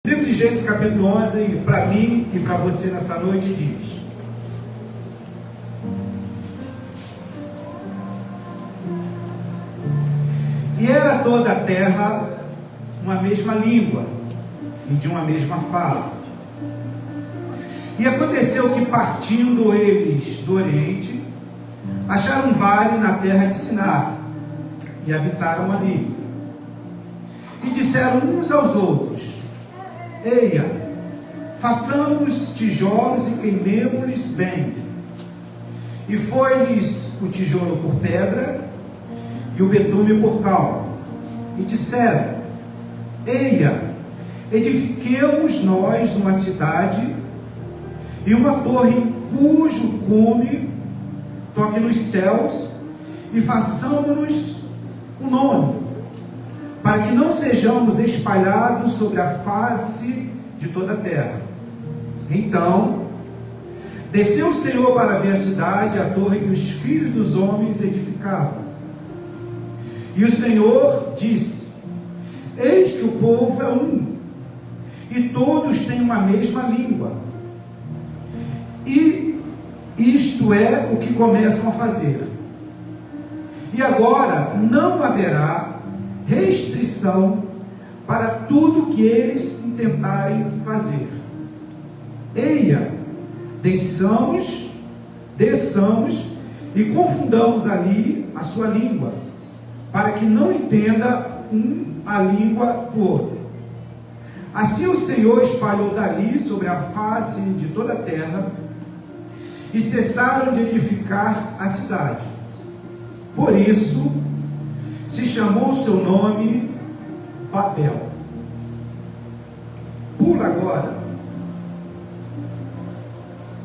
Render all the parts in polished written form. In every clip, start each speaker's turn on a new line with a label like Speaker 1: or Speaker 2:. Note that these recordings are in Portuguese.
Speaker 1: Livro de Gênesis capítulo 11, para mim e para você nessa noite, diz: e era toda a terra uma mesma língua e de uma mesma fala. E aconteceu que, partindo eles do Oriente, acharam um vale na terra de Sinar e habitaram ali. E disseram uns aos outros: eia, façamos tijolos e queimemo-lhes bem. E foi-lhes o tijolo por pedra e o betume por cal. E disseram: eia, edifiquemos nós uma cidade e uma torre cujo cume toque nos céus, e façamos-nos um nome, para que não sejamos espalhados sobre a face de toda a terra. Então desceu o Senhor para ver a cidade, a torre que os filhos dos homens edificavam. E o Senhor disse: eis que o povo é um, e todos têm uma mesma língua, e isto é o que começam a fazer. E agora não haverá restrição para tudo que eles intentarem fazer. Eia, desçamos e confundamos ali a sua língua, para que não entenda um a língua do outro. Assim o Senhor espalhou dali sobre a face de toda a terra, e cessaram de edificar a cidade. Por isso se chamou o seu nome Babel. Pula agora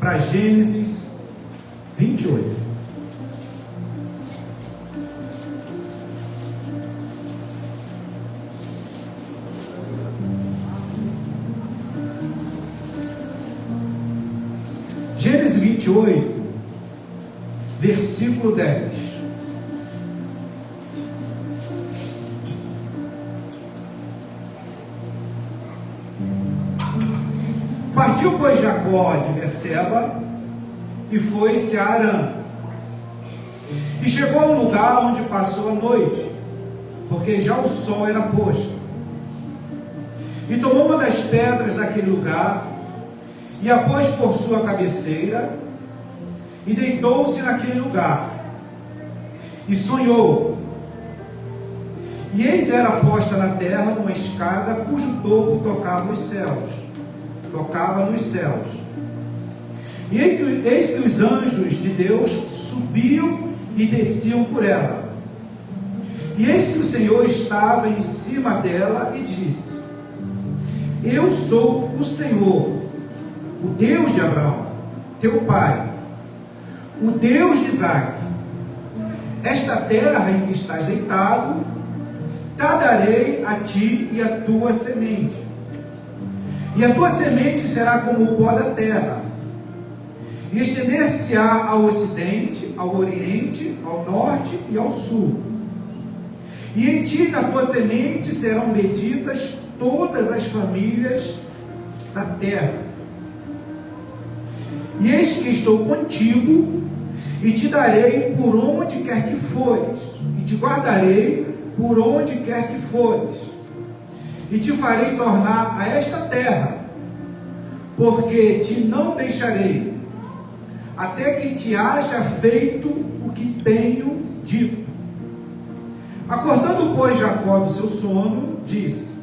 Speaker 1: para Gênesis 28. Gênesis 28, versículo 10. Partiu, pois, Jacó de Berseba e foi-se a Harã. E chegou a um lugar onde passou a noite, porque já o sol era posto. E tomou uma das pedras daquele lugar e a pôs por sua cabeceira, e deitou-se naquele lugar, e sonhou. E eis era posta na terra uma escada, cujo topo tocava nos céus. E eis que os anjos de Deus subiam e desciam por ela. E eis que o Senhor estava em cima dela e disse: eu sou o Senhor, o Deus de Abraão, teu pai, o Deus de Isaque. Esta terra em que estás deitado, te darei a ti e a tua semente. E a tua semente será como o pó da terra, e estender-se-á ao ocidente, ao oriente, ao norte e ao sul. E em ti e na tua semente serão benditas todas as famílias da terra. E eis que estou contigo, e te darei por onde quer que fores, e te guardarei por onde quer que fores, e te farei tornar a esta terra, porque te não deixarei, até que te haja feito o que tenho dito. Acordando, pois, Jacó do seu sono, disse: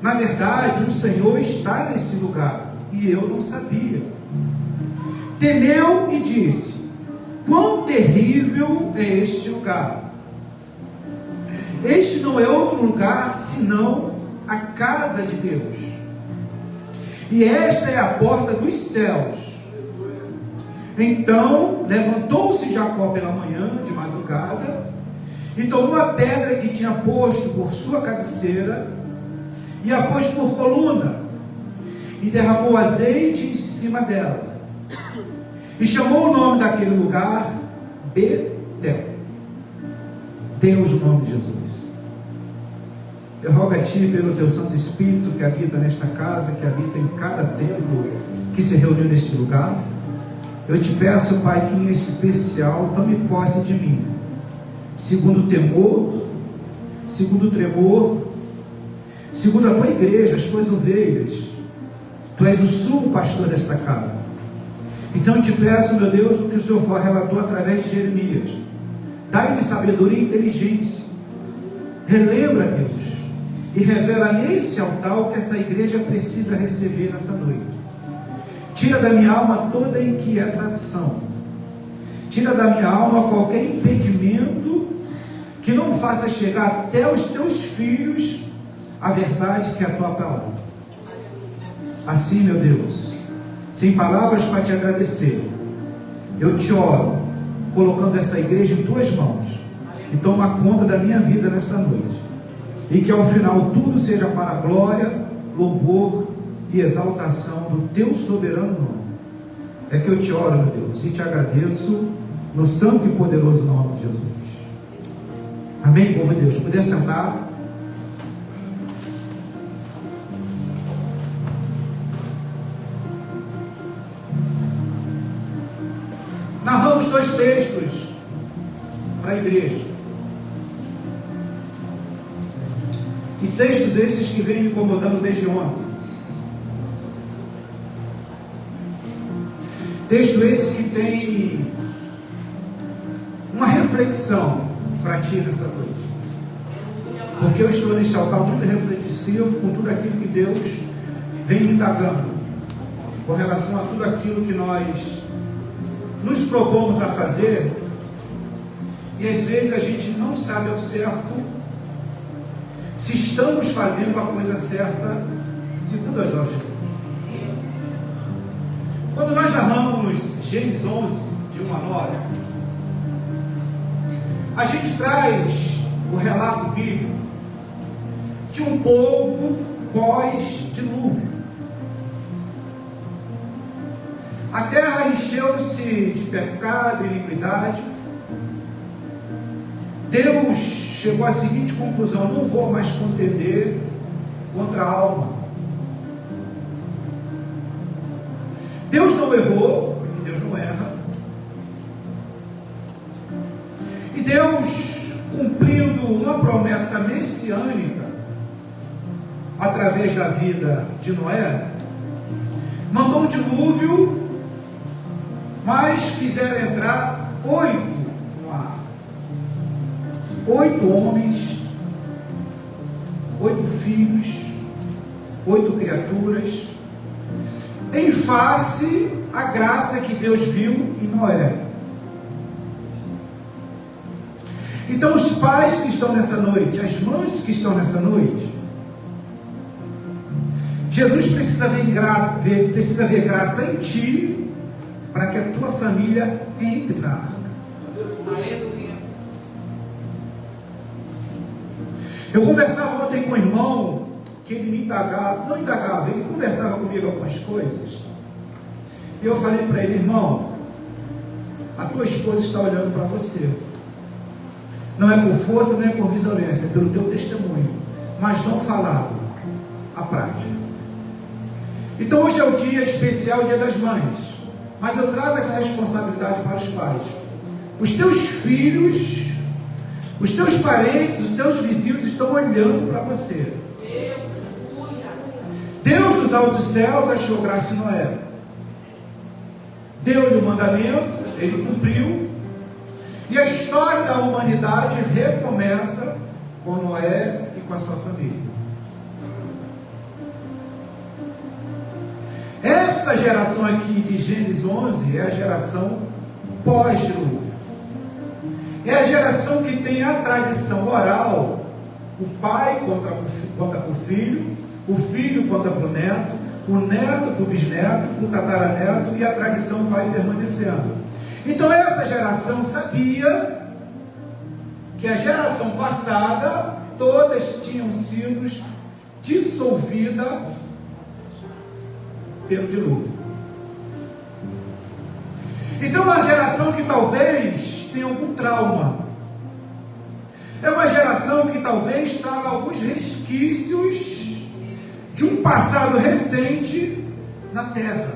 Speaker 1: na verdade, o Senhor está nesse lugar, e eu não sabia. Temeu e disse: quão terrível é este lugar! Este não é outro lugar senão a casa de Deus, e esta é a porta dos céus. Então levantou-se Jacó pela manhã, de madrugada, e tomou a pedra que tinha posto por sua cabeceira, e a pôs por coluna, e derramou azeite em cima dela, e chamou o nome daquele lugar Betel. Deus, no nome de Jesus. Eu rogo a Ti, pelo Teu Santo Espírito que habita nesta casa, que habita em cada templo que se reuniu neste lugar. Eu te peço, Pai, que em especial tome posse de mim, segundo o temor, segundo o tremor, segundo a Tua igreja, as Tuas ovelhas. Tu és o sumo pastor desta casa. Então eu te peço, meu Deus, o que o Senhor relatou através de Jeremias. Dai-me sabedoria e inteligência. Relembra, Deus, e revela nesse altar o que essa igreja precisa receber nessa noite. Tira da minha alma toda inquietação. Tira da minha alma qualquer impedimento que não faça chegar até os teus filhos a verdade que é a tua palavra. Assim, meu Deus, sem palavras para te agradecer, eu te oro, colocando essa igreja em tuas mãos, e toma conta da minha vida nesta noite, e que ao final tudo seja para a glória, louvor e exaltação do teu soberano nome. É que eu te oro, meu Deus, e te agradeço no santo e poderoso nome de Jesus. Amém, povo de Deus. Poder sentar. Narramos 2 textos para a igreja. E textos esses que vêm me incomodando desde ontem. Texto esse que tem uma reflexão para ti nessa noite. Porque eu estou neste altar muito reflexivo com tudo aquilo que Deus vem me indagando com relação a tudo aquilo que nós nos propomos a fazer, e às vezes a gente não sabe ao certo se estamos fazendo a coisa certa segundo as ordens de Deus. Quando nós narramos Gênesis 11, de 1 a 9, a gente traz o relato bíblico de um povo pós-dilúvio. A terra encheu-se de pecado e iniquidade. Deus chegou à seguinte conclusão: não vou mais contender contra a alma. Deus não errou, porque Deus não erra. E Deus, cumprindo uma promessa messiânica através da vida de Noé, mandou um dilúvio, mas fizeram entrar 8 no ar. 8 homens, 8 filhos, 8 criaturas, em face à graça que Deus viu em Noé. Então os pais que estão nessa noite, as mães que estão nessa noite, Jesus precisa ver graça em ti, para que a tua família entre na arca. Eu conversava ontem com um irmão, que ele me indagava, ele conversava comigo algumas coisas, e eu falei para ele: irmão, a tua esposa está olhando para você, não é por força, não é por violência, é pelo teu testemunho, mas não falado, a prática. Então hoje é o dia especial, o Dia das Mães, mas eu trago essa responsabilidade para os pais. Os teus filhos, os teus parentes, os teus vizinhos estão olhando para você. Deus dos altos céus achou graça em Noé, deu-lhe o mandamento, ele cumpriu, e a história da humanidade recomeça com Noé e com a sua família. Essa geração aqui de Gênesis 11 é a geração pós-dilúvio. É a geração que tem a tradição oral. O pai conta para o filho conta para o neto para o bisneto, para o tataraneto, e a tradição vai permanecendo. Então essa geração sabia que a geração passada, todas tinham sido dissolvidas pelo dilúvio. Então a geração que talvez tenha algum trauma, É uma geração que talvez traga alguns resquícios de um passado recente na terra.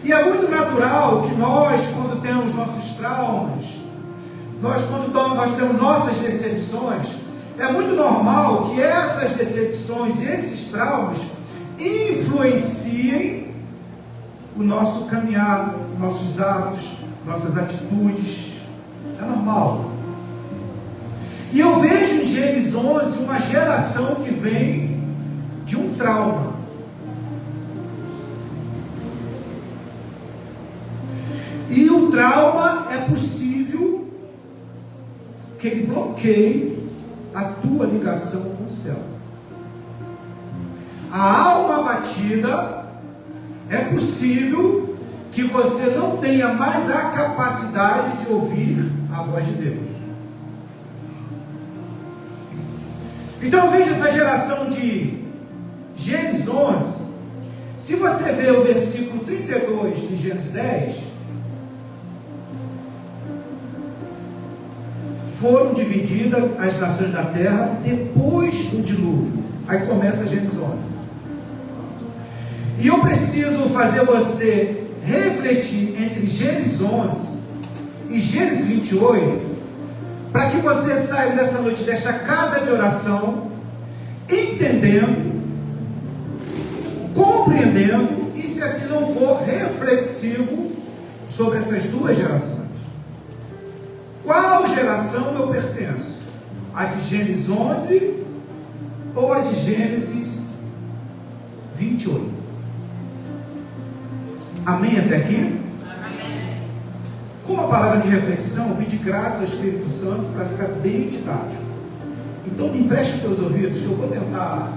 Speaker 1: E é muito natural que nós, quando temos nossos traumas, quando nós temos nossas decepções, é muito normal que essas decepções e esses traumas influenciem o nosso caminhar, nossos atos, nossas atitudes. É normal. E eu vejo em Gênesis 11 uma geração que vem de um trauma. E o trauma é possível que ele bloqueie a tua ligação com o céu. A alma abatida, é possível que você não tenha mais a capacidade de ouvir a voz de Deus. Então eu vejo essa geração de Gênesis 11. Se você ver o versículo 32 de Gênesis 10, foram divididas as nações da terra depois do dilúvio. Aí começa Gênesis 11. E eu preciso fazer você refletir entre Gênesis 11 e Gênesis 28, para que você saia dessa noite, desta casa de oração, entendendo, compreendendo, e se assim não for, reflexivo sobre essas duas gerações. Qual geração eu pertenço? A de Gênesis 11 ou a de Gênesis 28? Amém até aqui? Amém. Com uma palavra de reflexão, eu pedi graça ao Espírito Santo para ficar bem didático. Então me empreste os teus ouvidos, que eu vou tentar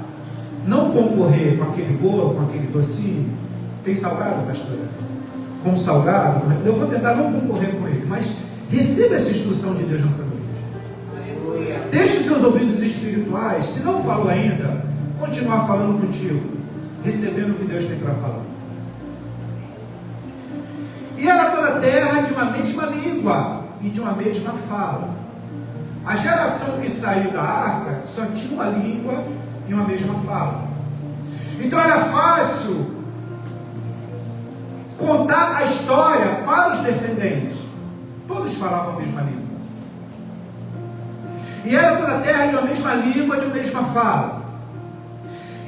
Speaker 1: não concorrer com aquele bolo, com aquele docinho. Tem salgado, pastora? Com salgado? Eu vou tentar não concorrer com ele, mas receba essa instrução de Deus nessa noite. Aleluia. Deixe os seus ouvidos espirituais, se não falou ainda, continuar falando contigo, recebendo o que Deus tem para falar. E era toda a terra de uma mesma língua e de uma mesma fala. A geração que saiu da arca só tinha uma língua e uma mesma fala. Então era fácil contar a história para os descendentes. Todos falavam a mesma língua. E era toda a terra de uma mesma língua, de uma mesma fala.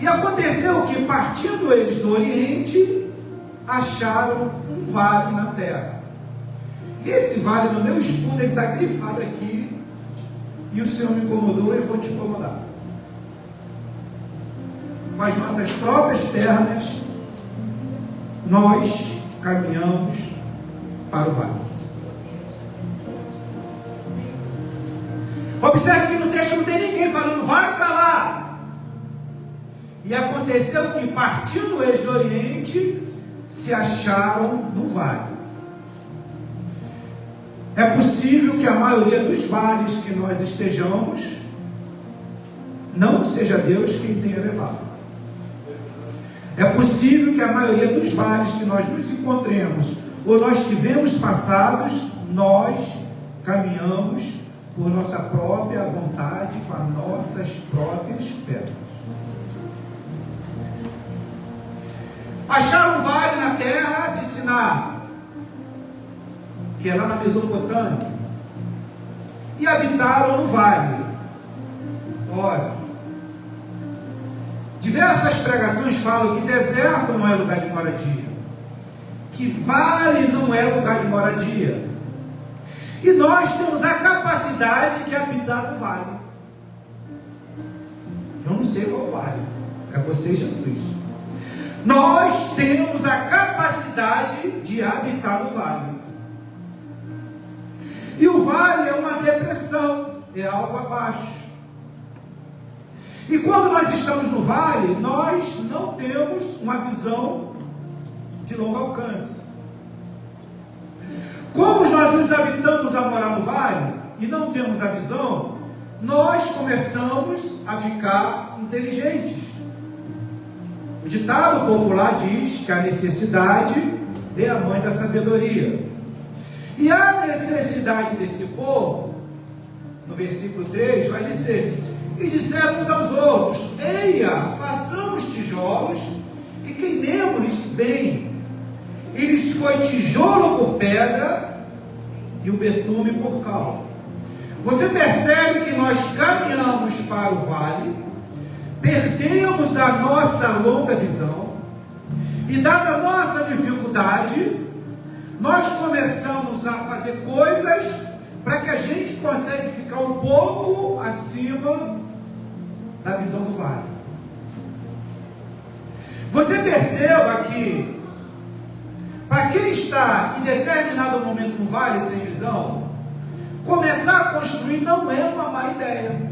Speaker 1: E aconteceu que, partindo eles do Oriente, acharam um vale na terra. E esse vale, no meu estudo, ele está grifado aqui. E o Senhor me incomodou e eu vou te incomodar. Com as nossas próprias pernas, nós caminhamos para o vale. Observe que no texto não tem ninguém falando, vai para lá. E aconteceu que, partindo eles do Oriente, se acharam no vale. É possível que a maioria dos vales que nós estejamos, não seja Deus quem tenha levado. É possível que a maioria dos vales que nós nos encontremos, ou nós tivemos passados, nós caminhamos por nossa própria vontade, com as nossas próprias pernas. Acharam um vale na terra de Siná, que é lá na Mesopotâmia, e habitaram no vale. Ora, diversas pregações falam que deserto não é lugar de moradia, que vale não é lugar de moradia, e nós temos a capacidade de habitar no vale. Eu não sei qual vale, é você, Jesus. Nós temos a capacidade de habitar no vale. E o vale é uma depressão, é algo abaixo. E quando nós estamos no vale, nós não temos uma visão de longo alcance. Como nós nos habitamos a morar no vale e não temos a visão, nós começamos a ficar inteligentes. O ditado popular diz que a necessidade é a mãe da sabedoria. E a necessidade desse povo no versículo 3, vai dizer: e disseram uns aos outros: eia, façamos tijolos e queimemos-lhes bem. E lhes foi tijolo por pedra e o betume por cal. Você percebe que nós caminhamos para o vale, perdemos a nossa longa visão, e dada a nossa dificuldade, nós começamos a fazer coisas para que a gente consiga ficar um pouco acima da visão do vale. Você perceba que, para quem está em determinado momento no vale sem visão, começar a construir não é uma má ideia.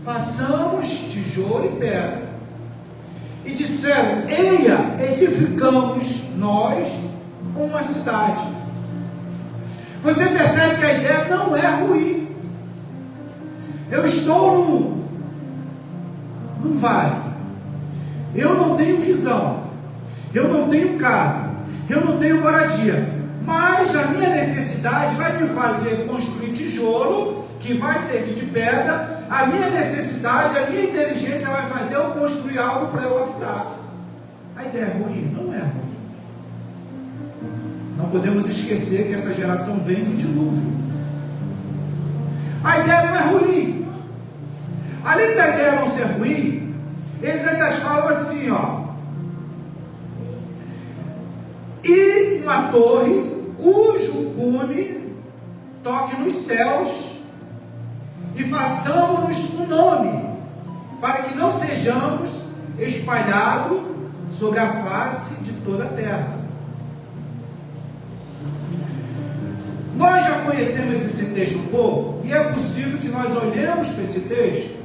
Speaker 1: Façamos tijolo e pedra. E disseram: eia, edificamos nós uma cidade. Você percebe que a ideia não é ruim. Eu estou num vale. Eu não tenho visão. Eu não tenho casa. Eu não tenho moradia. Mas a minha necessidade vai me fazer construir tijolo, que vai servir de pedra. A minha necessidade, a minha inteligência vai fazer eu construir algo para eu habitar. A ideia é ruim? Não é ruim. Não podemos esquecer que essa geração vem do dilúvio. A ideia não é ruim. Além da ideia não ser ruim, eles ainda falam assim, ó: e uma torre cujo cume toque nos céus, e façamos-nos um nome, para que não sejamos espalhados sobre a face de toda a terra. Nós já conhecemos esse texto um pouco, e é possível que nós olhemos para esse texto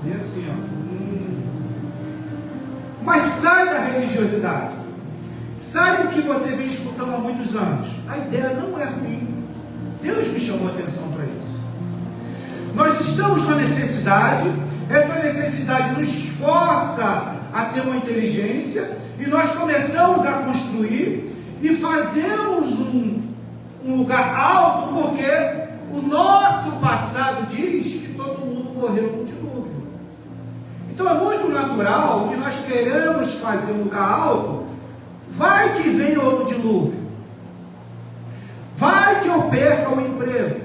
Speaker 1: e assim, mas sai da religiosidade, sai do que você vem escutando há muitos anos. A ideia não é ruim. Deus me chamou a atenção para isso. Nós estamos com a necessidade, essa necessidade nos força a ter uma inteligência, e nós começamos a construir e fazemos um lugar alto, porque o nosso passado diz que todo mundo morreu no dilúvio. Então é muito natural que nós queremos fazer um lugar alto. Vai que vem outro dilúvio, vai que eu perca o emprego,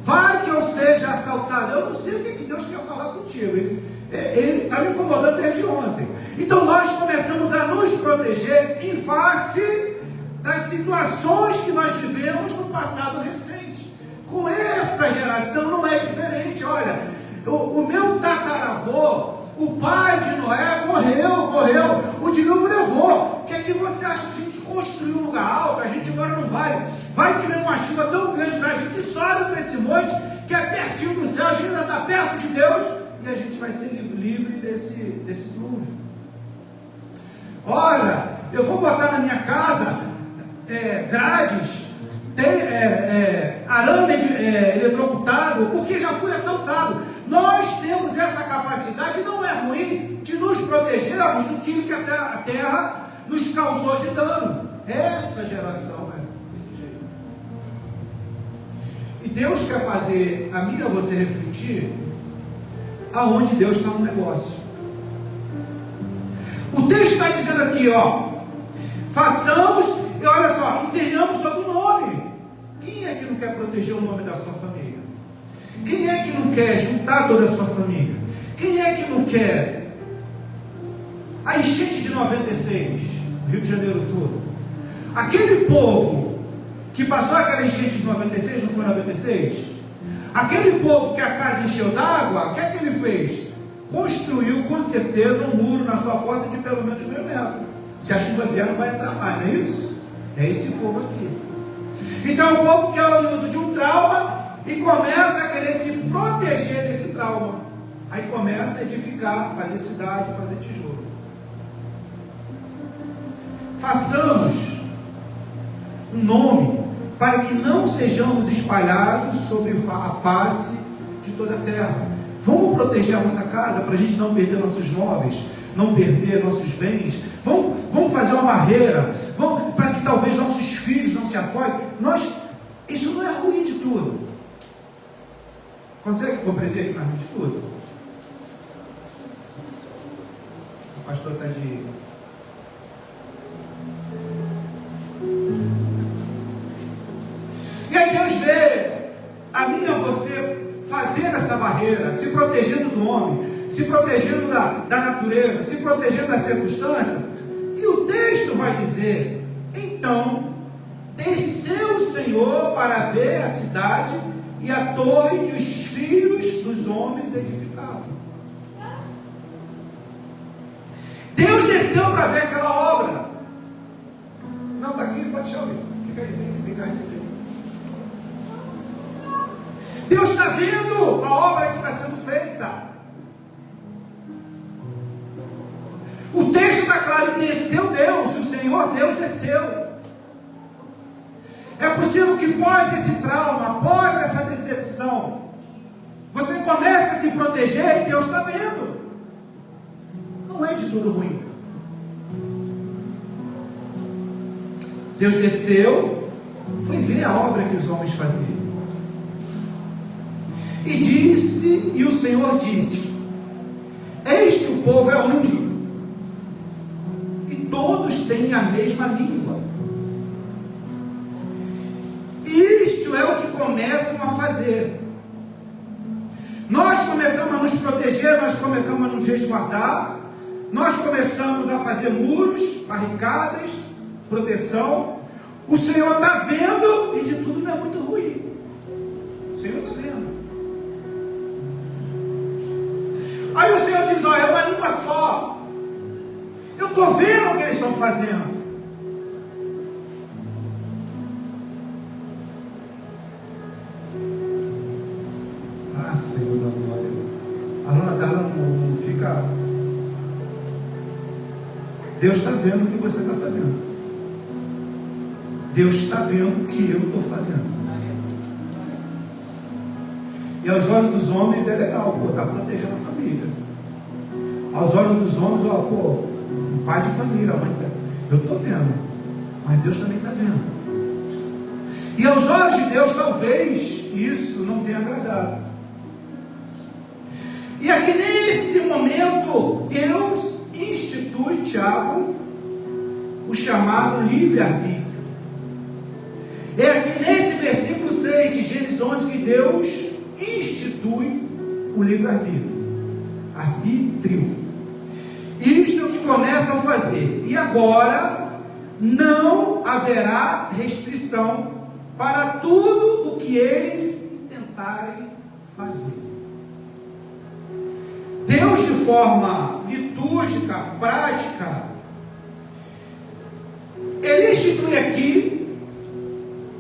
Speaker 1: vai que eu seja assaltado. Eu não sei o que Deus quer falar contigo. Ele está me incomodando desde ontem. Então nós começamos a nos proteger em face das situações que nós vivemos no passado recente. Com essa geração não é diferente. Olha, o meu tataravô, o pai de Noé, morreu, o dilúvio levou. O que é que você acha de a gente construir um lugar alto? A gente mora no vale, vai que vem uma chuva tão grande, a gente sobe para esse monte, que é pertinho do céu, a gente ainda está perto de Deus, e a gente vai ser livre desse dilúvio. Olha, eu vou botar na minha casa grades, arame eletrocutado, porque já fui assaltado. Nós temos essa capacidade, não é ruim, de nos protegermos do que a terra nos causou de dano. Essa geração é desse jeito. E Deus quer fazer a mim e a você refletir aonde Deus está no negócio. O texto está dizendo aqui, ó: façamos, e olha só, e tenhamos todo o nome. Quem é que não quer proteger o nome da sua família? Quem é que não quer juntar toda a sua família? Quem é que não quer a enchente de 96, Rio de Janeiro todo? Aquele povo que passou aquela enchente de 96, não foi 96? Aquele povo que a casa encheu d'água, o que é que ele fez? Construiu com certeza um muro na sua porta de pelo menos 1.000 metros. Se a chuva vier, não vai entrar mais, não é isso? É esse povo aqui. Então é um povo que é oriundo de um trauma e começa a querer se proteger desse trauma. Aí começa a edificar, fazer cidade, fazer tijolo. Façamos um nome para que não sejamos espalhados sobre a face de toda a terra. Vamos proteger a nossa casa para a gente não perder nossos móveis, não perder nossos bens. Vamos fazer uma barreira, para que talvez nossos filhos não se afoguem. Isso não é ruim de tudo. Consegue compreender que não é ruim de tudo? O pastor está de... E aí Deus vê a mim e a você fazendo essa barreira, se protegendo do homem, se protegendo da natureza, se protegendo da circunstância. E o texto vai dizer: então desceu o Senhor para ver a cidade e a torre que os filhos dos homens edificavam. Deus desceu para ver aquela obra. Não, está aqui, pode deixar eu. Fica aí, tem que ficar recebendo. Deus está vendo a obra que está sendo feita. O texto está claro: desceu Deus, o Senhor Deus desceu. É possível que após esse trauma, após essa decepção, você comece a se proteger e Deus está vendo. Não é de tudo ruim. Deus desceu, foi ver a obra que os homens faziam. E disse, e o Senhor disse: eis que o povo é único, e todos têm a mesma língua. Isto é o que começam a fazer. Nós começamos a nos proteger, nós começamos a nos resguardar, nós começamos a fazer muros, barricadas, proteção. O Senhor está vendo, e de tudo não é muito ruim. O Senhor está vendo. Aí o Senhor diz: olha, é uma língua só. Eu estou vendo o que eles estão fazendo. Ah, Senhor da glória. A Luna Darla não fica. Deus está vendo o que você está fazendo. Deus está vendo o que eu estou fazendo. E aos olhos dos homens é legal, pô, está protegendo a família. Aos olhos dos homens, ó, pô, um pai de família, mãe, eu estou vendo, mas Deus também está vendo. E aos olhos de Deus, talvez isso não tenha agradado. E aqui nesse momento, Deus institui, Tiago, o chamado livre-arbítrio. É aqui nesse versículo 6 de Gênesis 11 que Deus institui o livre-arbítrio. Arbítrio. Isto é o que começam a fazer. E agora não haverá restrição para tudo o que eles tentarem fazer. Deus, de forma litúrgica, prática, Ele institui aqui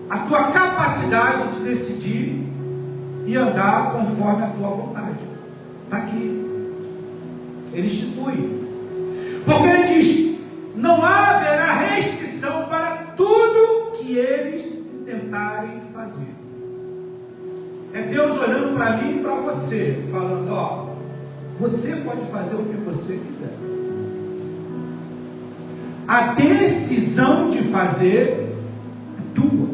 Speaker 1: a tua capacidade de decidir e andar conforme a tua vontade. Está aqui. Ele institui. Porque ele diz: não haverá restrição para tudo que eles tentarem fazer. É Deus olhando para mim e para você, falando: ó, você pode fazer o que você quiser. A decisão de fazer é tua.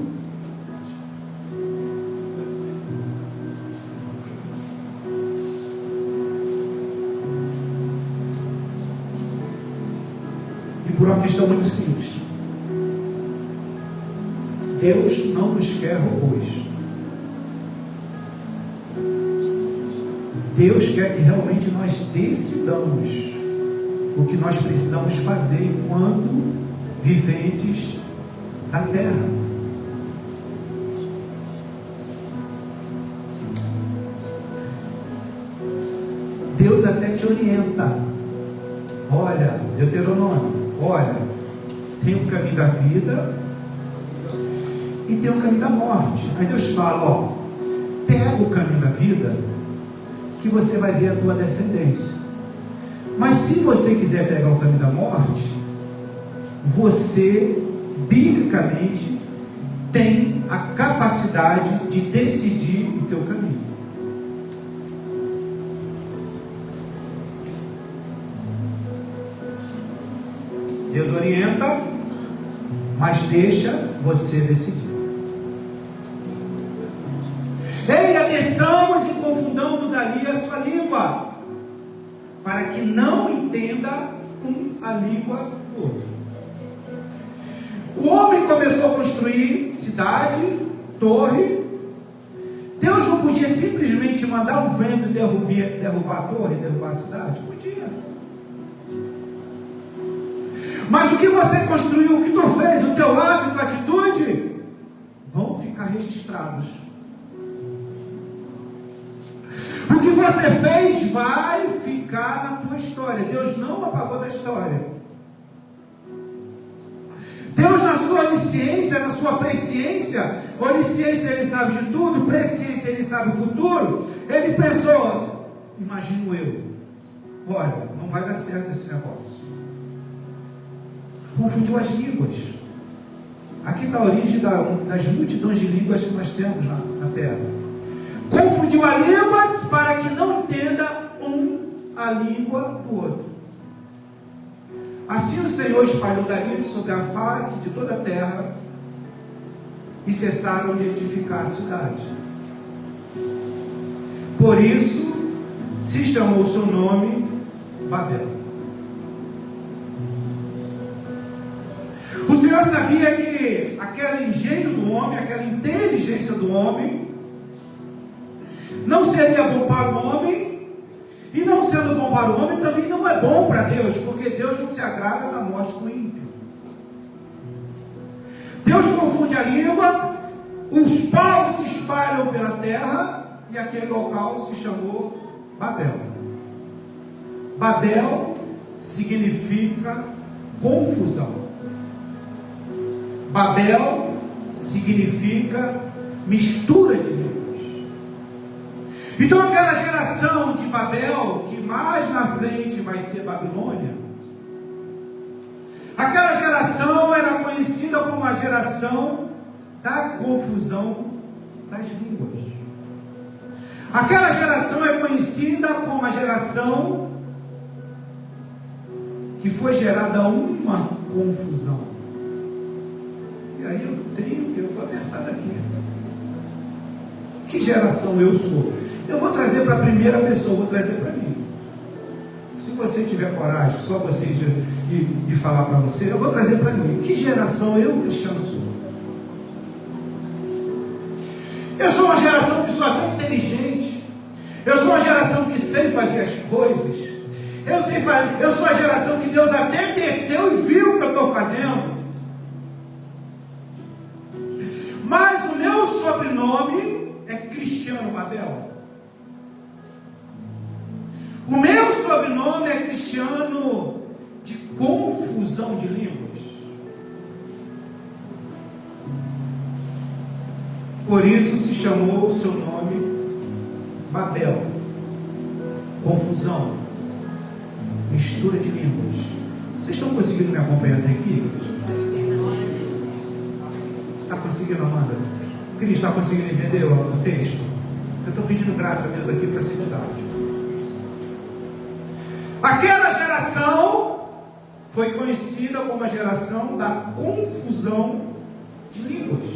Speaker 1: Por uma questão muito simples. Deus não nos quer robôs. Deus quer que realmente nós decidamos o que nós precisamos fazer enquanto viventes da terra. Deus até te orienta. Olha, Deuteronômio, olha, tem o caminho da vida e tem o caminho da morte. Aí Deus fala: ó, pega o caminho da vida que você vai ver a tua descendência. Mas se você quiser pegar o caminho da morte, você, biblicamente, tem a capacidade de decidir o teu caminho. Deus orienta, mas deixa você decidir. empeçamos e confundamos ali a sua língua, para que não entenda a língua do outro. O homem começou a construir cidade, torre. Deus não podia simplesmente mandar um vento e derrubar a torre, derrubar a cidade? Podia. Mas o que você construiu, o que tu fez, o teu ato, a tua atitude, vão ficar registrados. O que você fez vai ficar na tua história. Deus não apagou da história. Deus, na sua onisciência, na sua presciência, onisciência ele sabe de tudo, presciência ele sabe o futuro, ele pensou, imagino eu, olha, não vai dar certo esse negócio. Confundiu as línguas. Aqui está a origem das multidões de línguas que nós temos na terra. Confundiu as línguas para que não entenda a língua do outro. Assim o Senhor espalhou Dario sobre a face de toda a terra e cessaram de edificar a cidade. Por isso se chamou o seu nome Babel. O Senhor sabia que aquele engenho do homem, aquela inteligência do homem, não seria bom para o homem. E não sendo bom para o homem, também não é bom para Deus, porque Deus não se agrada na morte do ímpio. Deus confunde a língua, os povos se espalham pela terra, e aquele local se chamou Babel. Babel significa confusão. Babel significa mistura de línguas. Então aquela geração de Babel, que mais na frente vai ser Babilônia, aquela geração era conhecida como a geração da confusão das línguas. Aquela geração é conhecida como a geração que foi gerada uma confusão. E aí eu estou apertado aqui. Que geração eu sou? Eu vou trazer para a primeira pessoa, vou trazer para mim. Se você tiver coragem, só você de falar para você, eu vou trazer para mim. Que geração eu, Cristiano, sou? Eu sou uma geração que sou bem inteligente. Eu sou uma geração que sei fazer as coisas. Eu sou a geração que Deus até desceu e viu o que eu estou fazendo. Mas o meu sobrenome é Cristiano Babel. O meu sobrenome é Cristiano de confusão de línguas. Por isso se chamou o seu nome Babel. Confusão. Mistura de línguas. Vocês estão conseguindo me acompanhar até aqui? Está conseguindo, Amanda? Cris, está conseguindo entender o texto? Eu estou pedindo graça a Deus aqui para ser didático. Aquela geração foi conhecida como a geração da confusão de línguas.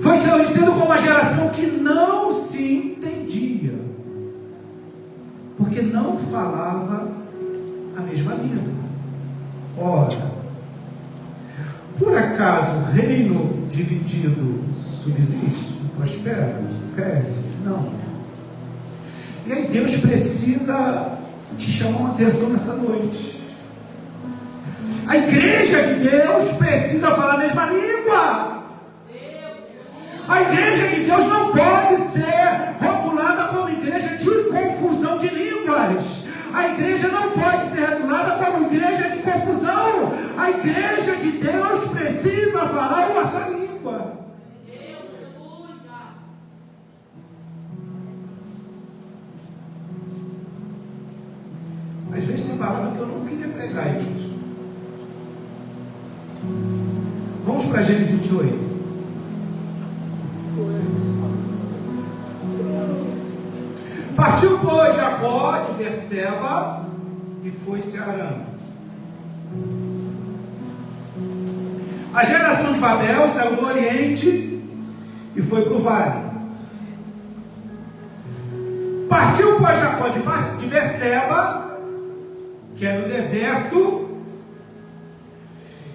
Speaker 1: Foi conhecida como a geração que não se entendia, porque não falava a mesma língua. Ora, por acaso o reino dividido subsiste, prospera, cresce? Não. E aí Deus precisa te chamar uma atenção nessa noite. A igreja de Deus precisa falar a mesma língua. A igreja de Deus não pode ser rotulada como igreja de confusão de línguas. A igreja não pode ser rotulada como igreja de confusão. A igreja de Deus precisa falar uma só língua. Às vezes tem palavra que eu não queria pregar, igreja. Vamos para Gênesis 28. Partiu, pois, Jacó de Berseba e foi-se a Arã. A geração de Babel saiu do Oriente e foi para o vale. Partiu, pois, Jacó de Berseba, que é no deserto,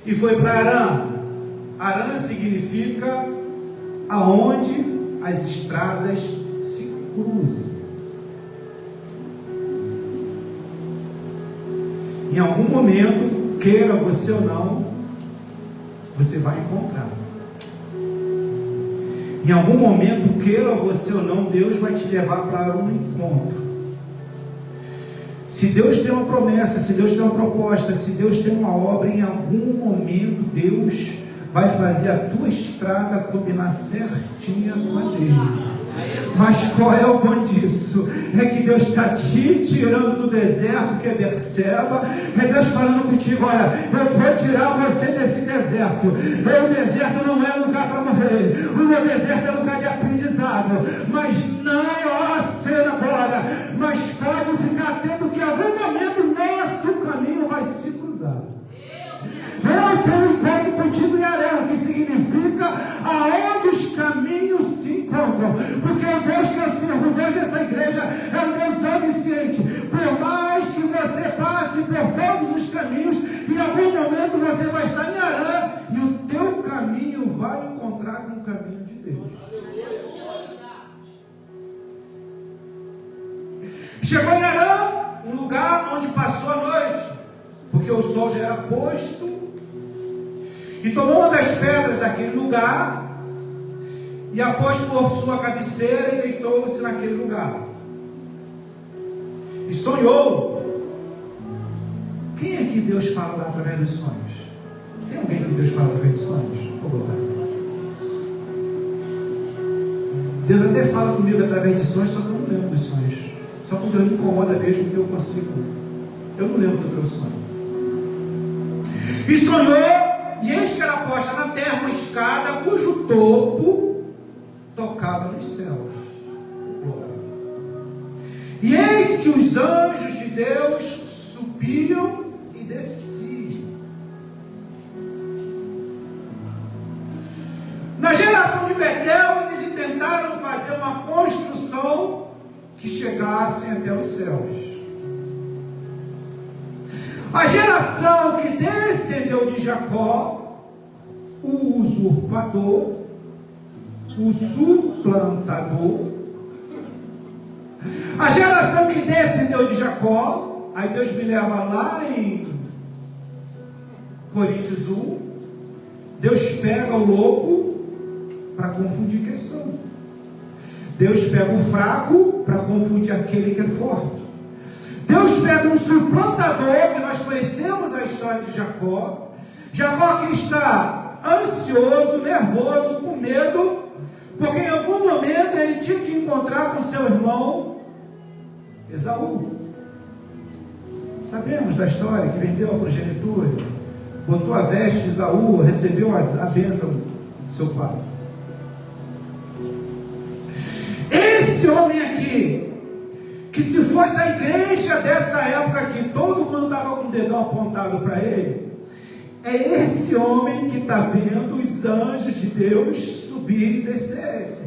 Speaker 1: e foi para Harã. Harã significa aonde as estradas se cruzam. Em algum momento, queira você ou não, você vai encontrar. Em algum momento, queira você ou não, Deus vai te levar para um encontro. Se Deus tem uma promessa, se Deus tem uma proposta, se Deus tem uma obra, em algum momento Deus vai fazer a tua estrada combinar certinha com a dele. Mas qual é o bom disso? É que Deus está te tirando do deserto, que é Berseba. É Deus falando contigo: olha, eu vou tirar você desse deserto. O deserto não é lugar para morrer. O meu deserto é lugar de aprendizado. Mas não há cena agora. Mas pode ficar atento que em algum momento nosso caminho vai se cruzar. Eu tenho um encontro contigo em Harã, que significa aonde os caminhos se encontram. Porque o Deus que eu sirvo, o Deus dessa igreja, é um Deus onisciente. Por mais que você passe por todos os caminhos, em algum momento você vai estar em Harã e o teu caminho vai encontrar com o caminho de Deus. Chegou em Harã, um lugar onde passou a noite, porque o sol já era posto. E tomou uma das pedras daquele lugar e a pôs por sua cabeceira e deitou-se naquele lugar. E sonhou. Quem é que Deus fala lá através dos sonhos? Tem alguém que Deus fala através dos sonhos? Por favor. Deus até fala comigo através de sonhos, só que eu não lembro dos sonhos. Só quando Deus me incomoda mesmo que eu consigo. Eu não lembro do teu sonho. E sonhou. E eis que era posta na terra uma escada cujo topo tocava nos céus. E eis que os anjos de Deus subiam e desciam. Na geração de Betel, eles intentaram fazer uma construção que chegasse até os céus. A geração que descendeu de Jacó, o usurpador, o suplantador. A geração que descendeu de Jacó, aí Deus me leva lá em Coríntios 1, Deus pega o louco para confundir quem são. Deus pega o fraco para confundir aquele que é forte. Deus pega um suplantador, que nós conhecemos a história de Jacó. Jacó que está ansioso, nervoso, com medo, porque em algum momento ele tinha que encontrar com seu irmão Esaú. Sabemos da história que vendeu a progenitura, botou a veste de Esaú, recebeu a bênção de seu pai. Esse homem aqui, que se fosse a igreja dessa época que todo mundo estava com o dedão apontado para ele, é esse homem que está vendo os anjos de Deus subir e descer.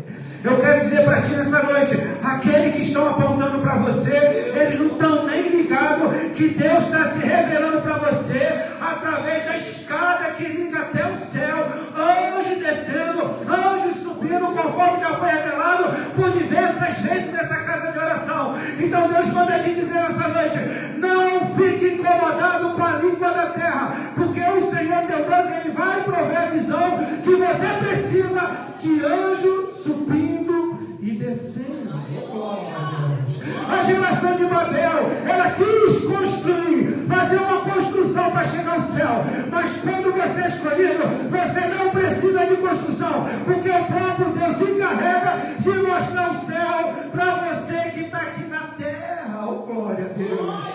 Speaker 1: Eu quero dizer para ti nessa noite, aqueles que estão apontando para você, eles não estão nem ligados que Deus está se revelando para você através da escada que liga até o céu, anjos descendo, anjos subindo, conforme já foi revelado por diversas vezes nessa casa de oração. Então Deus manda te dizer nessa noite, não fique incomodado com a língua da terra, porque o Senhor teu Deus, Ele vai prover a visão que você precisa de anjo subindo e descendo. A geração de Babel, ela quis construir, fazer uma construção para chegar ao céu, mas quando você é escolhido, você não precisa de construção, porque o próprio Deus se encarrega de mostrar o céu para você que está aqui na terra. Oh, glória a Deus!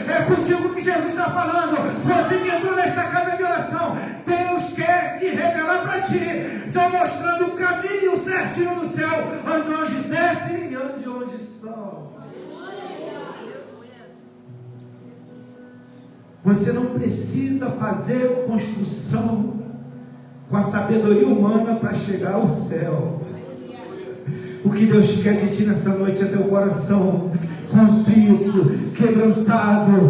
Speaker 1: É contigo que Jesus está falando. Você que entrou nesta casa de oração, Deus quer se revelar para ti, está mostrando o caminho certinho do céu, onde anjos descem e onde anjos sobem. Você não precisa fazer construção com a sabedoria humana para chegar ao céu. O que Deus quer de ti nessa noite é teu coração contrito, quebrantado,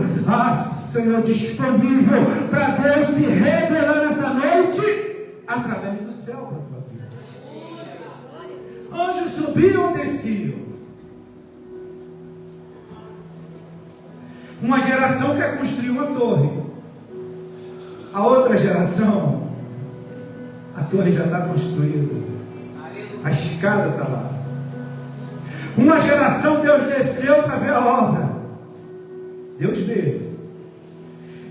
Speaker 1: Senhor, disponível para Deus se revelar nessa noite através do céu para a tua vida. Anjos subiam e desciam. Uma geração quer construir uma torre, a outra geração, a torre já está construída, a escada está lá. Uma geração Deus desceu para ver a obra, Deus veio.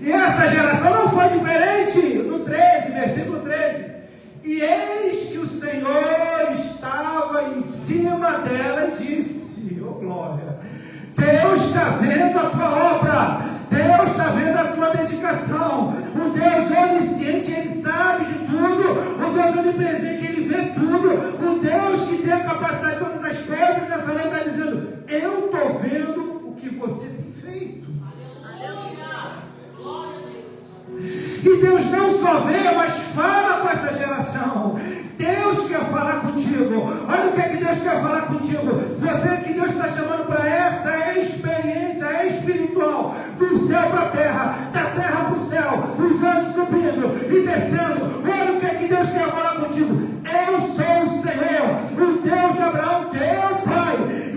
Speaker 1: E essa geração não foi diferente. No 13, versículo 13: e eis que o Senhor estava em cima dela e disse: oh glória, Deus está vendo a tua obra, Deus está vendo a tua dedicação. O Deus onisciente, Ele sabe de tudo. O Deus onipresente, Ele vê tudo. O Deus que tem a capacidade de todas as coisas, nessa noite está dizendo: eu estou vendo o que você tem feito. E Deus não só vê, mas fala com essa geração. Deus quer falar contigo. Olha o que é que Deus quer falar contigo. Você que Deus está chamando para essa experiência espiritual, do céu para a terra, da terra para o céu, os anjos subindo e descendo. Olha o que é que Deus quer falar contigo. Eu sou o Senhor, o Deus de Abraão, teu pai.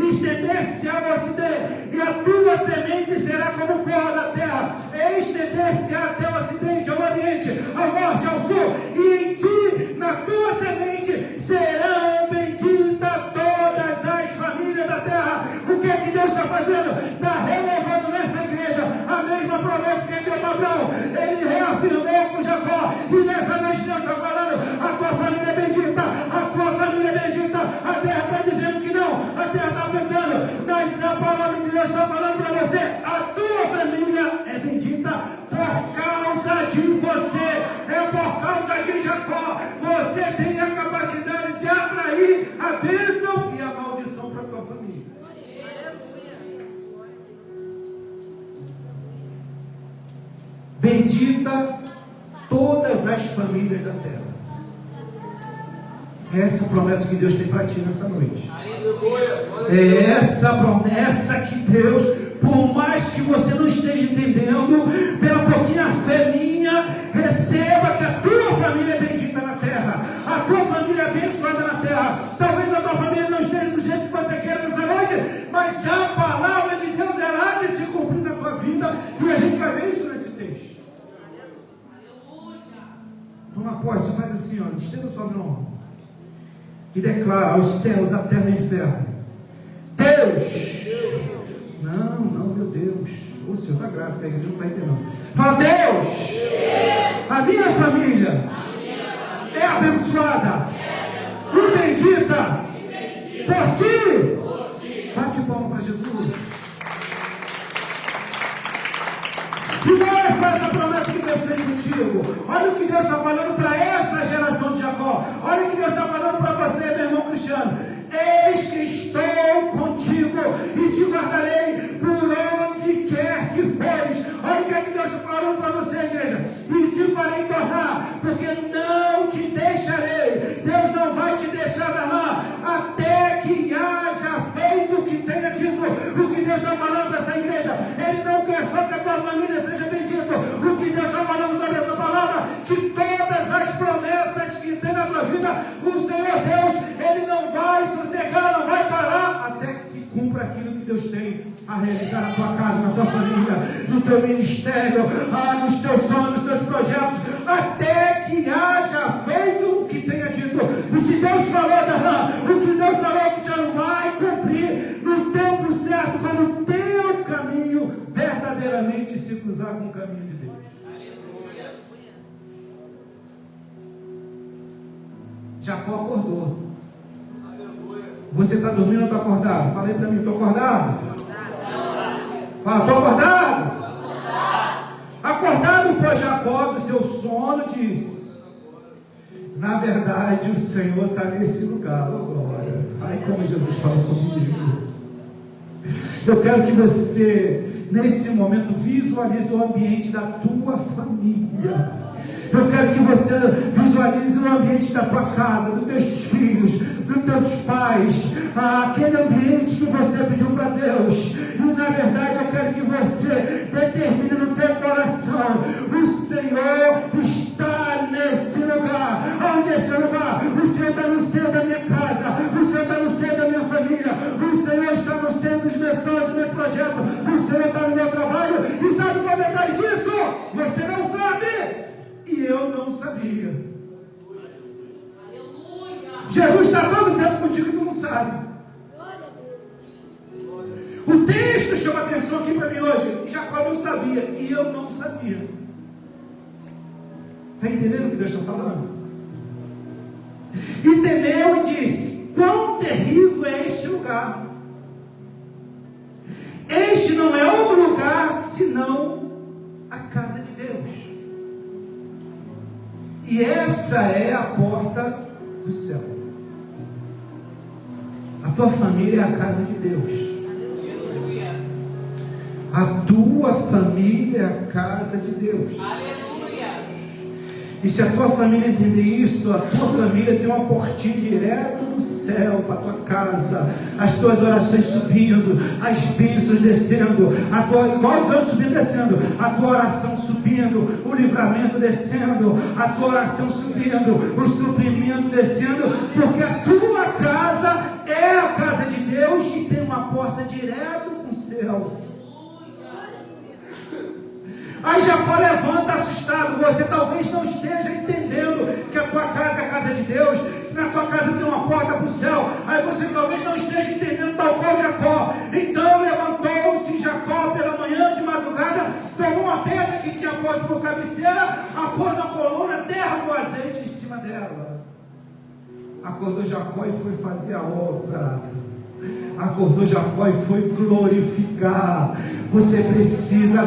Speaker 1: Estender-se ao ocidente, e a tua semente será como o pó da terra. Estender-se até o ocidente, ao oriente, ao norte, ao sul, e em ti, na tua semente, serão benditas todas as famílias da terra. O que é que Deus está fazendo? Está renovando nessa igreja a mesma promessa que Ele deu para Abraão. Ele reafirmou com Jacó, e nessa noite Deus está falando: a tua família é bendita, a tua família é bendita. A terra está dizendo que não, a terra está apontando, mas a palavra de Deus está falando para você: a tua família é bendita por causa de você, é por causa de Jacó. Você tem a capacidade de atrair a bênção e a maldição para a tua família. Bendita todas as famílias da terra. É essa promessa que Deus tem para ti nessa noite. É essa promessa que Deus, por mais que você não esteja entendendo, pela pouquinha fé minha, receba que a tua família é bendita na terra, a tua família é abençoada na terra. Talvez a tua família não esteja do jeito que você quer nessa noite, mas a palavra de Deus irá de se cumprir na tua vida, e a gente vai ver isso nesse texto. Toma posse, faz assim, ó, estenda sua mão e declara aos céus, a terra e o inferno: Deus! Não, meu Deus. O Senhor da graça, que a igreja não está entendendo. Fala: Deus! A minha família é abençoada e bendita por ti. Bate palma para Jesus. E não é só essa promessa que Deus tem contigo. Olha o que Deus está falando para essa geração de Jacó. Olha o que Deus está falando para você, meu irmão cristiano: eis que estou contigo e te guardarei por onde quer que fores. Olha o que é que Deus está falando para você, igreja: e te farei tornar, porque não te deixarei. Deus não vai te deixar lá até que haja feito o que tenha dito. O que Deus está falando para essa igreja: Ele não quer só que a tua família seja bendita. O que Deus está falando sobre a tua palavra: que todas as promessas que tem na tua vida, o Senhor Deus, Ele não vai sossegar, não vai parar até que se cumpra aquilo que Deus tem a realizar na tua casa, na tua família, no teu ministério, nos teus sonhos, nos teus projetos, até que haja feito o que tenha dito. E se Deus falou, Darlan, o que Deus falou que já não vai cumprir no tempo certo, quando o teu caminho verdadeiramente se cruzar com o caminho de Deus. Jacó acordou. Você está dormindo ou está acordado? Fala aí para mim: estou acordado? Fala: estou acordado? Acordado, pois, Jacó do seu sono, diz: na verdade o Senhor está nesse lugar. Oh, glória. Ai, como Jesus falou comigo. Eu quero que você, nesse momento, visualize o ambiente da tua família. Eu quero que você visualize o ambiente da tua casa, dos teus filhos, dos teus pais, aquele ambiente que você pediu para Deus. E na verdade eu quero que você determine no teu coração: o Senhor está nesse lugar. Onde é esse lugar? O Senhor está no centro da minha casa, o Senhor está no centro da minha família, o Senhor está no centro dos meus sonhos, dos meus projetos, o Senhor está no meu trabalho. E sabe qual é o detalhe disso? Você não sabe, e eu não sabia. Jesus está todo tempo contigo e tu não sabe. O texto chama a atenção aqui para mim hoje. Jacó não sabia e eu não sabia. Está entendendo o que Deus está falando? E temeu e disse: quão terrível é este lugar! Este não é outro lugar senão a casa de Deus. E essa é a porta do céu. A tua família é a casa de Deus. A tua família é a casa de Deus. E se a tua família entender isso, a tua família tem uma portinha direto do céu para a tua casa. As tuas orações subindo, as bênçãos descendo, igual os anjos subindo e descendo, a tua oração subindo, o livramento descendo, a tua oração subindo, o suprimento descendo, porque a tua casa é a casa de Deus e tem uma porta direto para o céu. Aí Jacó levanta assustado. Você talvez não esteja entendendo que a tua casa é a casa de Deus, que na tua casa tem uma porta para o céu. Aí você talvez não esteja entendendo tal qual Jacó. Então levantou-se Jacó pela manhã de madrugada, tomou uma pedra que tinha posto por cabeceira, a pôs na coluna, derramou azeite em cima dela. Acordou Jacó e foi fazer a obra. Acordou Jacó e foi glorificar. Você precisa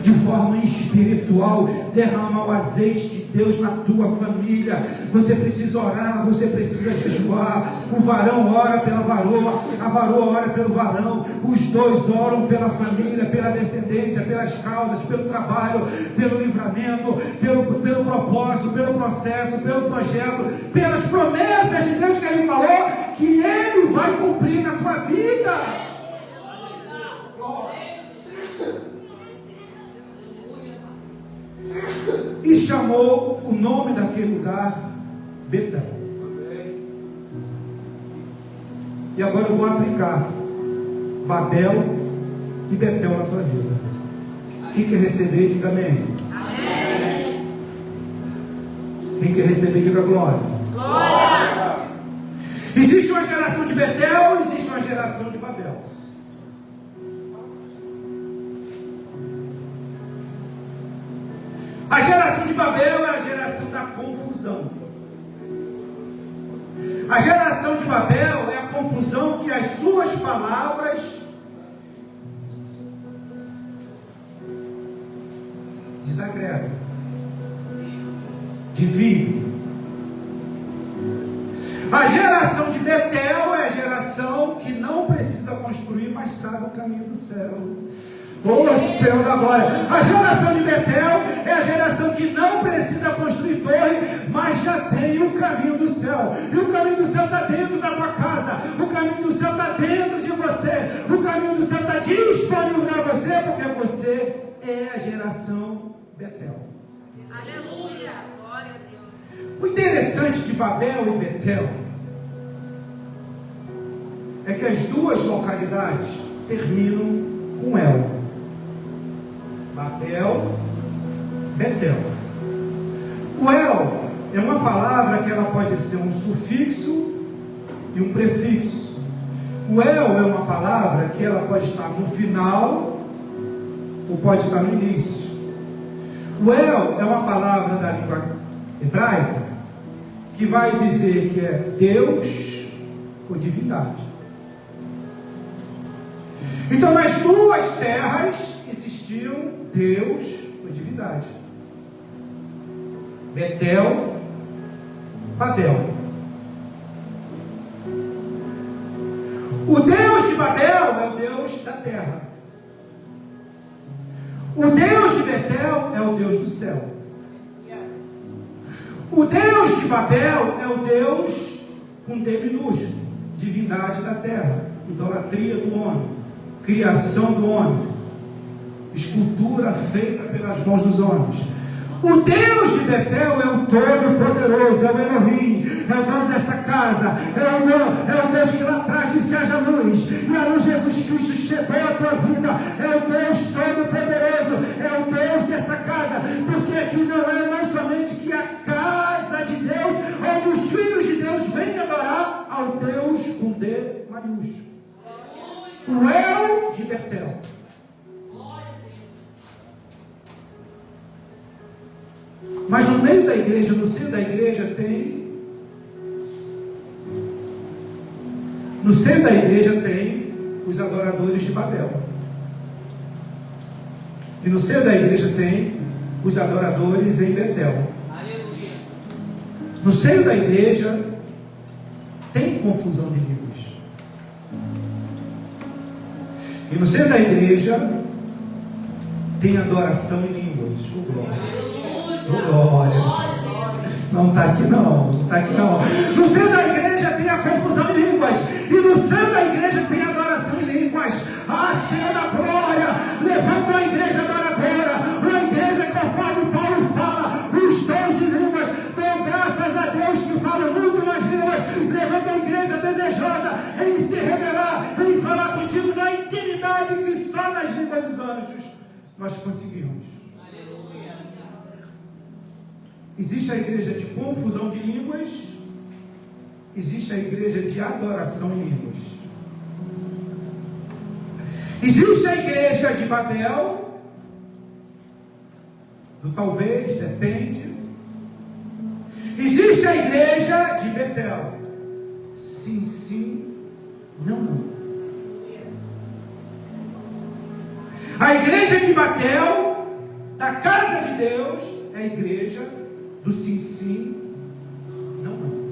Speaker 1: de forma espiritual derramar o azeite de Deus na tua família. Você precisa orar, você precisa jejuar. O varão ora pela varoa, a varoa ora pelo varão. Os dois oram pela família, pela descendência, pelas causas, pelo trabalho, pelo livramento, pelo propósito, pelo processo, pelo projeto, pelas promessas de Deus que Ele falou que Ele vai cumprir na tua vida. E chamou o nome daquele lugar Betel. E agora eu vou aplicar Babel e Betel na tua vida. Quem quer receber, diga amém. Amém. Quem quer receber, diga glória. Glória. Existe uma geração de Betel, existe uma geração de Babel. A geração de Babel é a geração da confusão. A geração de Babel é a confusão que as suas palavras desagregam, dividem. A geração de Betel é a geração que não precisa construir, mas sabe o caminho do céu. O céu da glória. A geração de Betel é a geração que não precisa construir torre, mas já tem o caminho do céu. E o caminho do céu está dentro da tua casa. O caminho do céu está dentro de você. O caminho do céu está disponível para você, porque você é a geração Betel.
Speaker 2: Aleluia, glória a Deus.
Speaker 1: O interessante de Babel e Betel é que as duas localidades terminam com El. Babel, Betel. O El é uma palavra que ela pode ser um sufixo e um prefixo. O El é uma palavra que ela pode estar no final ou pode estar no início. O El é uma palavra da língua hebraica que vai dizer que é Deus ou divindade. Então nas duas terras existiam Deus ou divindade. Betel, Babel. O Deus de Babel é o Deus da terra. O Deus de Betel é o Deus do céu. O Deus de Babel é o Deus com D minúsculo, divindade da terra, idolatria do homem, criação do homem, escultura feita pelas mãos dos homens. O Deus de Betel é o Todo-Poderoso, é o Elohim, é o dono dessa casa, é o Deus que lá atrás disse haja luz, e a luz de Jesus Cristo chegou à tua vida, é o Deus Todo-Poderoso, é o Deus dessa casa, porque aqui não somente que a casa de Deus, onde os filhos de Deus vêm adorar ao Deus com D maiúsculo, o El de Betel. Mas no meio da igreja, no centro da igreja tem os adoradores de Babel. E no centro da igreja tem os adoradores em Betel. Aleluia. No centro da igreja tem confusão de línguas. E no centro da igreja tem adoração em línguas. Oh, glória. Não está aqui não. No centro da igreja tem a confusão em línguas. E no centro da igreja tem a adoração em línguas. Ah, Senhor da glória, levanta uma igreja adoradora, uma igreja conforme Paulo fala, os dons de línguas. Dou graças a Deus que fala muito nas línguas. Levanta uma igreja desejosa em se revelar, em falar contigo na intimidade que só nas línguas dos anjos nós conseguimos. Existe a igreja de confusão de línguas, existe a igreja de adoração em línguas. Existe a igreja de Babel, do talvez, depende. Existe a igreja de Betel, sim, sim, não, não. A igreja de Betel, da casa de Deus, é a igreja do sim, sim, não, não.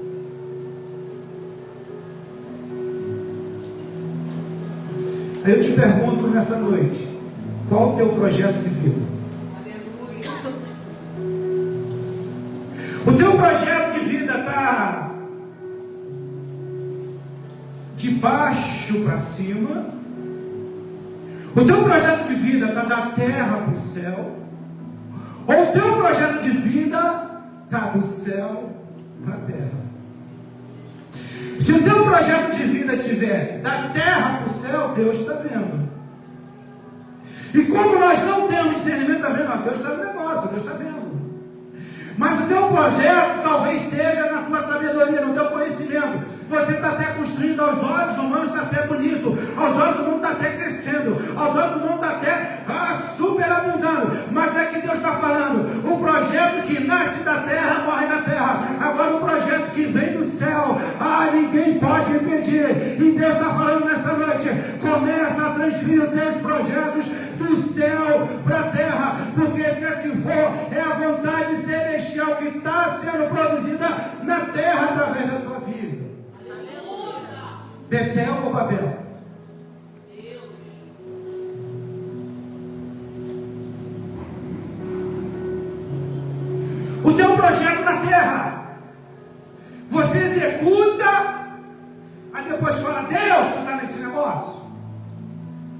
Speaker 1: Aí eu te pergunto nessa noite, qual o teu projeto de vida? Aleluia. O teu projeto de vida está de baixo para cima? O teu projeto de vida está da terra para o céu? Ou o teu projeto de vida está do céu para a terra? Se o teu projeto de vida estiver da terra para o céu, Deus está vendo. E como nós não temos discernimento, está vendo? Deus está no negócio, Deus está vendo. Mas o teu projeto talvez seja na tua sabedoria, no teu conhecimento. Você está até construindo, aos olhos humanos está até bonito, aos olhos humanos está até crescendo, aos olhos humanos está até super abundando. Mas é que Deus está falando, o projeto que nasce da terra, morre na terra. Agora o projeto que vem do céu, ninguém pode impedir. E Deus está falando nessa noite, começa a transferir os teus projetos do céu para a terra, porque se assim for, é a vontade celestial que está sendo produzida na terra através da tua vida. Aleluia. Betel ou Babel? Deus. O teu projeto na terra, você executa, aí depois fala, Deus, tu está nesse negócio.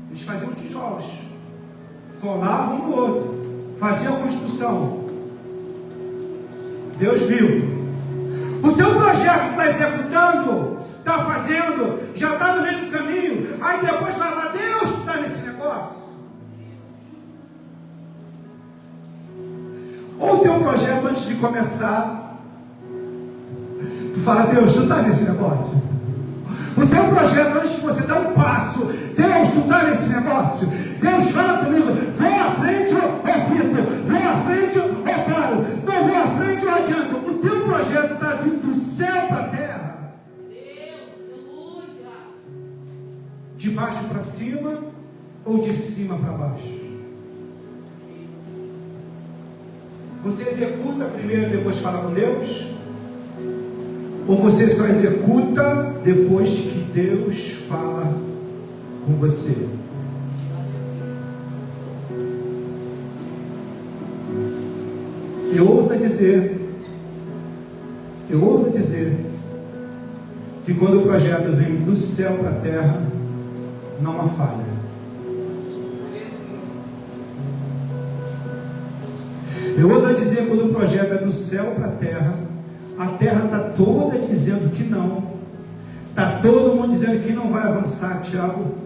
Speaker 1: Eles faziam tijolos, colavam um no outro, faziam a construção. Deus viu. O teu projeto está executando, está fazendo, já está no meio do caminho, aí depois fala, Deus, tu está nesse negócio. Ou o teu projeto antes de começar, tu fala, Deus, tu está nesse negócio. O teu projeto antes de você dar um passo, Deus, tu está nesse negócio. Deus fala comigo, vou à frente ou fico, vou à frente ou paro, não vou à frente ou adianto. O teu projeto está vindo do céu para a terra. Deus, de baixo para cima ou de cima para baixo? Você executa primeiro e depois fala com Deus? Ou você só executa depois que Deus fala com você? Eu ouso dizer Eu ouso dizer que quando o projeto vem do céu para a terra, não há falha. Eu ouso dizer, quando o projeto é do céu para a terra está toda dizendo que não. Está todo mundo dizendo que não vai avançar, Tiago.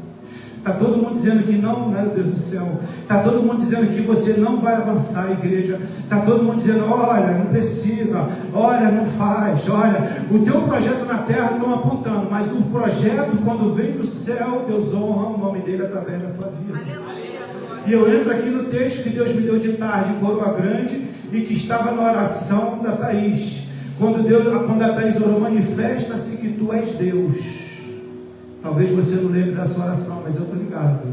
Speaker 1: Está todo mundo dizendo que não, meu Deus do céu. Está todo mundo dizendo que você não vai avançar, igreja. Está todo mundo dizendo, olha, não precisa, olha, não faz, olha. O teu projeto na terra estão apontando, mas o projeto, quando vem do céu, Deus honra o nome dele através da tua vida.
Speaker 2: Aleluia.
Speaker 1: E eu entro aqui no texto que Deus me deu de tarde, em Coroa Grande, e que estava na oração da Thaís. Quando a Thaís orou, manifesta-se que tu és Deus. Talvez você não lembre dessa oração, mas eu estou ligado.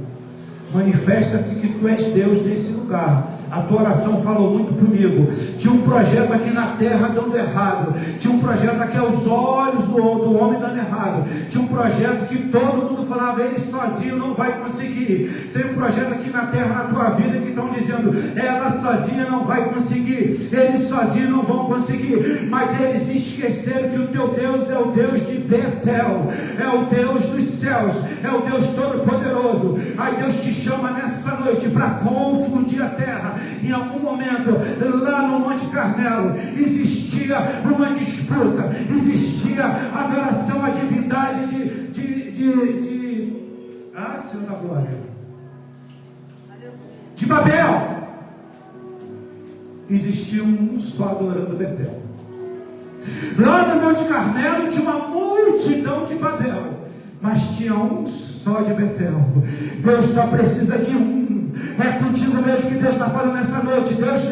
Speaker 1: Manifesta-se que tu és Deus nesse lugar. A tua oração falou muito comigo. Tinha um projeto aqui na terra dando errado. Tinha um projeto aqui aos olhos do homem dando errado. Tinha um projeto que todo mundo falava, ele sozinho não vai conseguir. Tem um projeto aqui na terra, na tua vida, que estão dizendo, ela sozinha não vai conseguir, eles sozinhos não vão conseguir. Mas eles esqueceram que o teu Deus é o Deus de Betel, é o Deus dos céus, é o Deus Todo-Poderoso. Aí Deus te chama nessa noite para confundir a terra. Em algum momento, lá no Monte Carmelo, existia uma disputa, existia adoração à divindade Senhor da glória, de Babel. Existia um só adorando Betel. Lá no Monte Carmelo tinha uma multidão de Babel, mas tinha um só de Betel. Deus só precisa de um. É contigo mesmo que Deus está falando nessa noite. Deus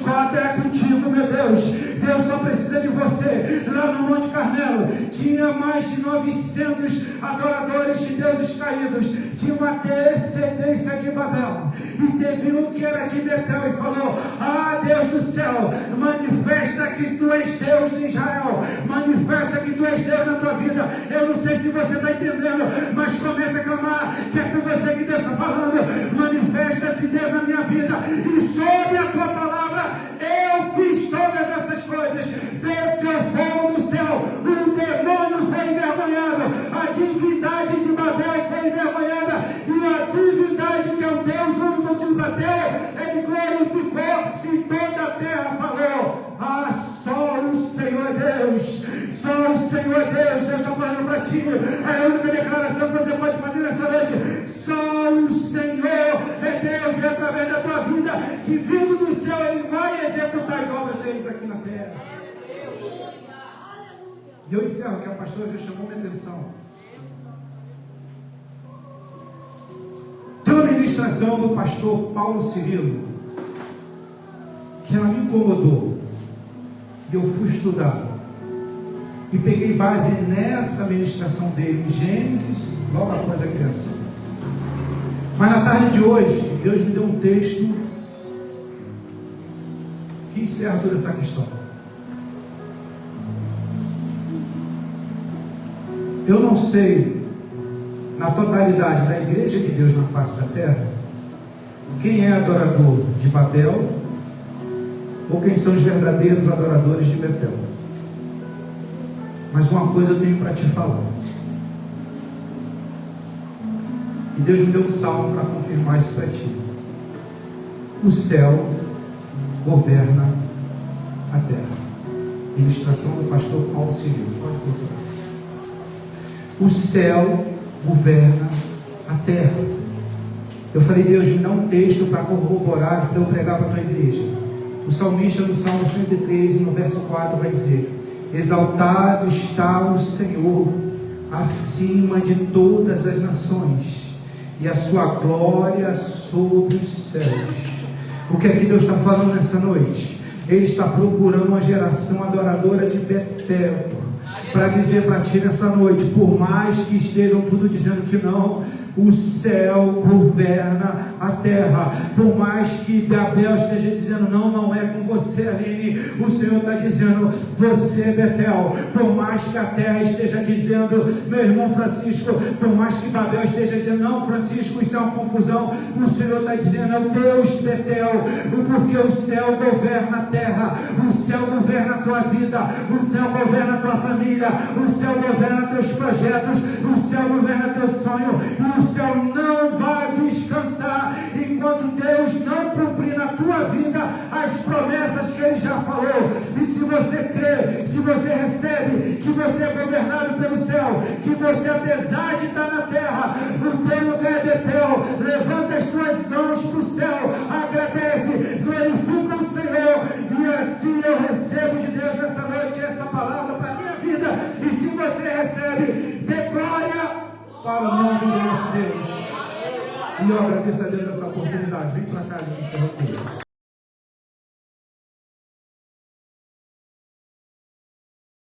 Speaker 1: cota é contigo, meu Deus. Deus só precisa de você. Lá no Monte Carmelo tinha mais de 900 adoradores de deuses caídos. Tinha uma descendência de Babel. E teve um que era de Betel e falou, Deus do céu, manifesta que tu és Deus em Israel. Manifesta que tu és Deus na tua vida. Eu não sei se você está entendendo, mas comece a clamar, que é com você que Deus está falando. Manifesta-se Deus na minha vida, e sob a tua palavra eu fiz todas essas coisas. Desceu fogo do céu, o demônio foi envergonhado, a divindade de Babel foi envergonhada, e a divindade que é o Deus único de Babel, ele glorificou, e toda a terra falou, só o Senhor é Deus, só o Senhor é Deus. Deus está falando para ti, é a única declaração que você pode fazer nessa noite. Só o Senhor é Deus, e através da tua vida, que vindo do céu, ele vai executar as obras deles aqui na terra. E eu encerro, que a pastora já chamou minha atenção. Tem uma ministração do pastor Paulo Cirilo, que ela me incomodou, e eu fui estudar, e peguei base nessa ministração dele, em Gênesis, logo após a criação. Mas na tarde de hoje, Deus me deu um texto que encerra toda essa questão. Eu não sei, na totalidade da igreja de Deus na face da terra, quem é adorador de Babel, ou quem são os verdadeiros adoradores de Betel. Mas uma coisa eu tenho para te falar. E Deus me deu um salmo para confirmar isso para ti. O céu governa a terra. Ilustração do pastor Paulo Cirilo. Pode procurar. O céu governa a terra. Eu falei, Deus, me dá um texto para corroborar, para eu pregar para a tua igreja. O salmista no Salmo 103, no verso 4, vai dizer: exaltado está o Senhor acima de todas as nações, e a sua glória sobre os céus. O que é que Deus está falando nessa noite? Ele está procurando uma geração adoradora de Betel. para dizer para ti nessa noite, por mais que estejam tudo dizendo que não, o céu governa a terra. Por mais que Babel esteja dizendo não, não é com você, Aline, o Senhor está dizendo você, Betel. Por mais que a terra esteja dizendo, meu irmão Francisco, por mais que Babel esteja dizendo não, Francisco, isso é uma confusão, o Senhor está dizendo é Deus, Betel, porque o céu governa a terra, o céu governa a tua vida, o céu governa a tua família, o céu governa teus projetos, o céu governa teu sonho, e o céu não vai descansar enquanto Deus não cumprir na tua vida as promessas que Ele já falou. E se você crê, se você recebe que você é governado pelo céu, que você, apesar de estar na terra, o teu lugar é Betel, levanta as tuas mãos para o céu, agradece, glorifica o Senhor, e assim eu recebo de Deus nessa noite essa palavra para a minha vida. E se você recebe, dê glória para o nome do nosso Deus. E eu agradeço a Deus essa oportunidade. Vem para cá, gente.